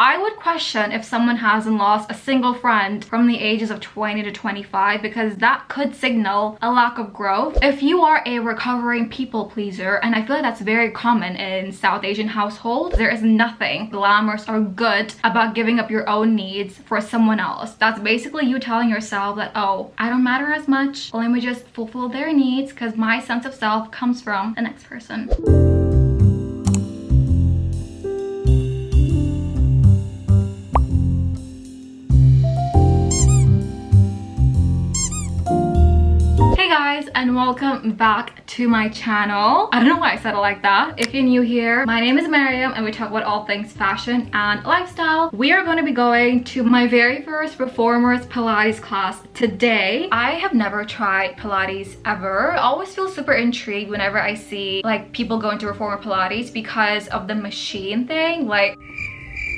I would question if someone hasn't lost a single friend from the ages of 20 to 25, because that could signal a lack of growth. If you are a recovering people pleaser, and I feel like that's very common in South Asian households, there is nothing glamorous or good about giving up your own needs for someone else. That's basically you telling yourself that, oh, I don't matter as much, let me just fulfill their needs because my sense of self comes from the next person. Hey guys, and welcome back to my channel. I don't know why I said it like that. If you're new here, my name is Maryam and we talk about all things fashion and lifestyle. We are going to be going to my very first Reformers Pilates class today. I have never tried Pilates ever. I always feel super intrigued whenever I see like people going to Reformer Pilates because of the machine thing. Like,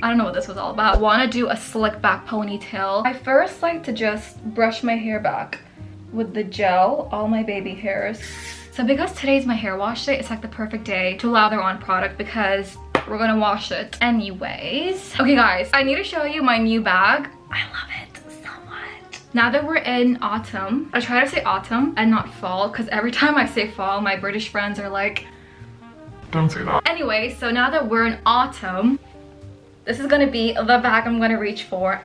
I don't know what this was all about. I want to do a slick back ponytail. I first like to just brush my hair back with the gel, all my baby hairs. So because today's my hair wash day, it's like the perfect day to lather on product because we're gonna wash it anyways. Okay guys, I need to show you my new bag. I love it so much. Now that we're in autumn, I try to say autumn and not fall because every time I say fall, my British friends are like, don't say that. Anyway, so now that we're in autumn, this is gonna be the bag I'm gonna reach for.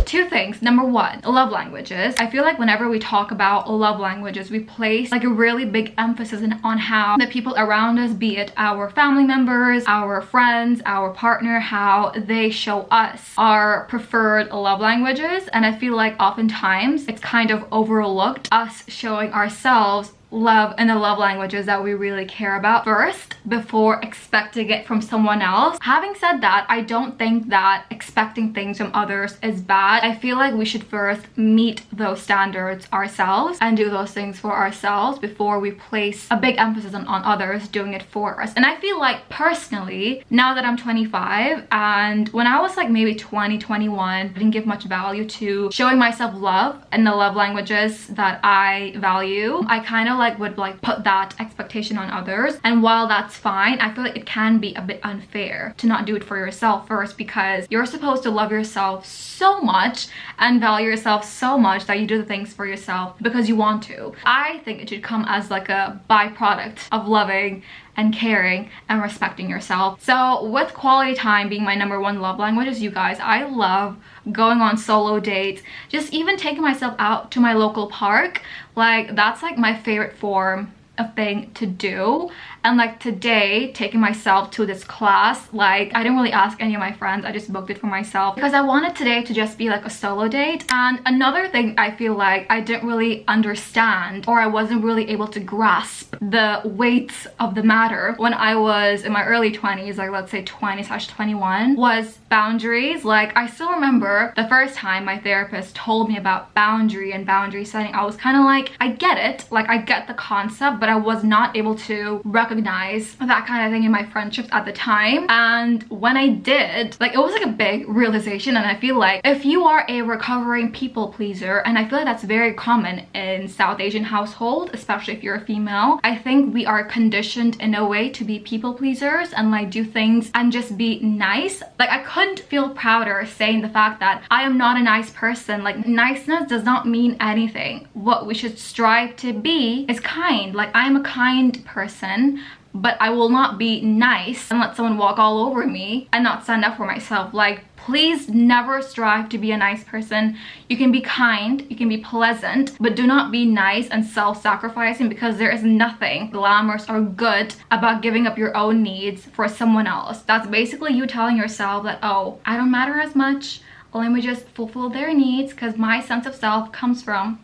Two things. Number one, love languages. I feel like whenever we talk about love languages, we place like a really big emphasis on how the people around us, be it our family members, our friends, our partner, how they show us our preferred love languages. And I feel like oftentimes it's kind of overlooked, us showing ourselves love and the love languages that we really care about first before expecting it from someone else. Having said that, I don't think that expecting things from others is bad. I feel like we should first meet those standards ourselves and do those things for ourselves before we place a big emphasis on others doing it for us. And I feel like personally, now that I'm 25, and when I was like maybe 20, 21, I didn't give much value to showing myself love and the love languages that I value. I kind of would put that expectation on others, and while that's fine, I feel like it can be a bit unfair to not do it for yourself first, because you're supposed to love yourself so much and value yourself so much that you do the things for yourself because you want to. I think it should come as like a byproduct of loving and caring and respecting yourself. So with quality time being my number one love languages, you guys, I love going on solo dates, just even taking myself out to my local park. Like, that's like my favorite form of thing to do. And like today, taking myself to this class, like I didn't really ask any of my friends, I just booked it for myself because I wanted today to just be like a solo date. And another thing I feel like I didn't really understand, or I wasn't really able to grasp the weight of the matter when I was in my early 20s, like let's say 20/21, was boundaries. Like, I still remember the first time my therapist told me about boundary and boundary setting. I was kind of like, I get it, like I get the concept, but I was not able to recognize that kind of thing in my friendships at the time. And when I did, like, it was like a big realization. And I feel like if you are a recovering people pleaser, and I feel like that's very common in South Asian households, especially if you're a female, I think we are conditioned in a way to be people pleasers and like do things and just be nice. Like, I couldn't feel prouder saying the fact that I am not a nice person. Like, niceness does not mean anything. What we should strive to be is kind. Like, I am a kind person, but I will not be nice and let someone walk all over me and not stand up for myself. Like, please never strive to be a nice person. You can be kind, you can be pleasant, but do not be nice and self-sacrificing, because there is nothing glamorous or good about giving up your own needs for someone else. That's basically you telling yourself that, oh, I don't matter as much, let me just fulfill their needs because my sense of self comes from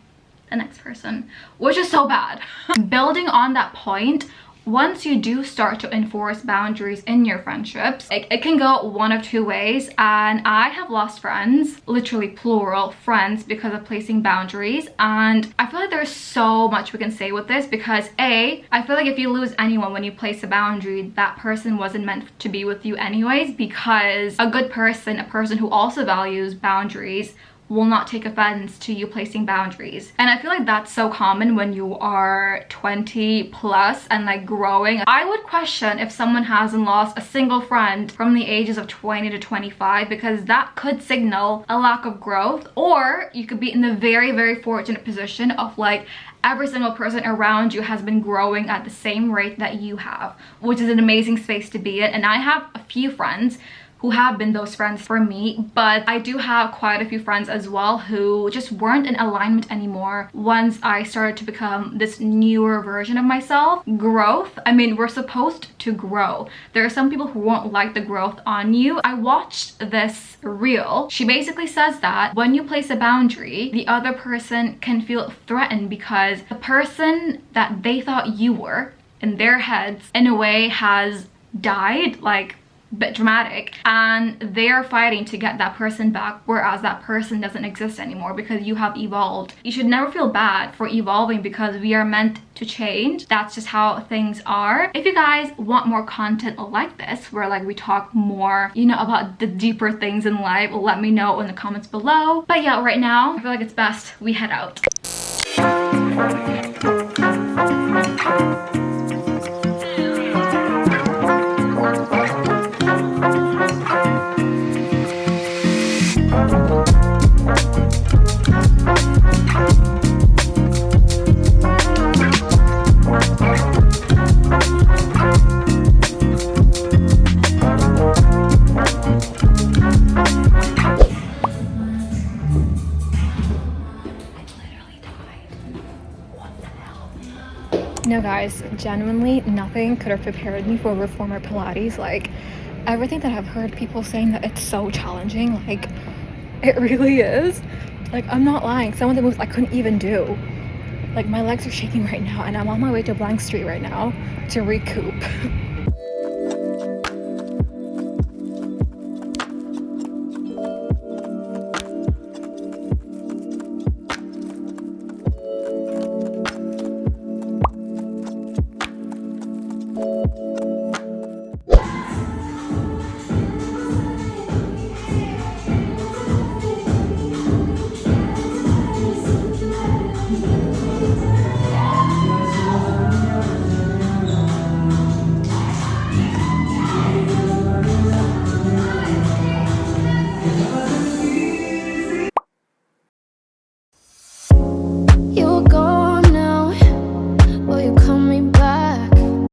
the next person, which is so bad. Building on that point, once you do start to enforce boundaries in your friendships, it can go one of two ways. And I have lost friends, literally plural friends, because of placing boundaries. And I feel like there's so much we can say with this, because I feel like if you lose anyone when you place a boundary, that person wasn't meant to be with you anyways, because a good person, a person who also values boundaries, will not take offense to you placing boundaries. And I feel like that's so common when you are 20 plus and like growing. I would question if someone hasn't lost a single friend from the ages of 20 to 25, because that could signal a lack of growth. Or you could be in the very fortunate position of like every single person around you has been growing at the same rate that you have, which is an amazing space to be in. And I have a few friends who have been those friends for me, but I do have quite a few friends as well who just weren't in alignment anymore once I started to become this newer version of myself. Growth, I mean, we're supposed to grow. There are some people who won't like the growth on you. I watched this reel. She basically says that when you place a boundary, the other person can feel threatened because the person that they thought you were in their heads in a way has died, like bit dramatic, and they're fighting to get that person back, whereas that person doesn't exist anymore because you have evolved. You should never feel bad for evolving because we are meant to change. That's just how things are. If you guys want more content like this, where like we talk more, you know, about the deeper things in life, let me know in the comments below. But yeah, right now I feel like it's best we head out. No guys, genuinely nothing could have prepared me for reformer Pilates. Like everything that I've heard people saying that it's so challenging, like it really is. Like I'm not lying, some of the moves I couldn't even do. Like my legs are shaking right now and I'm on my way to Blank Street right now to recoup.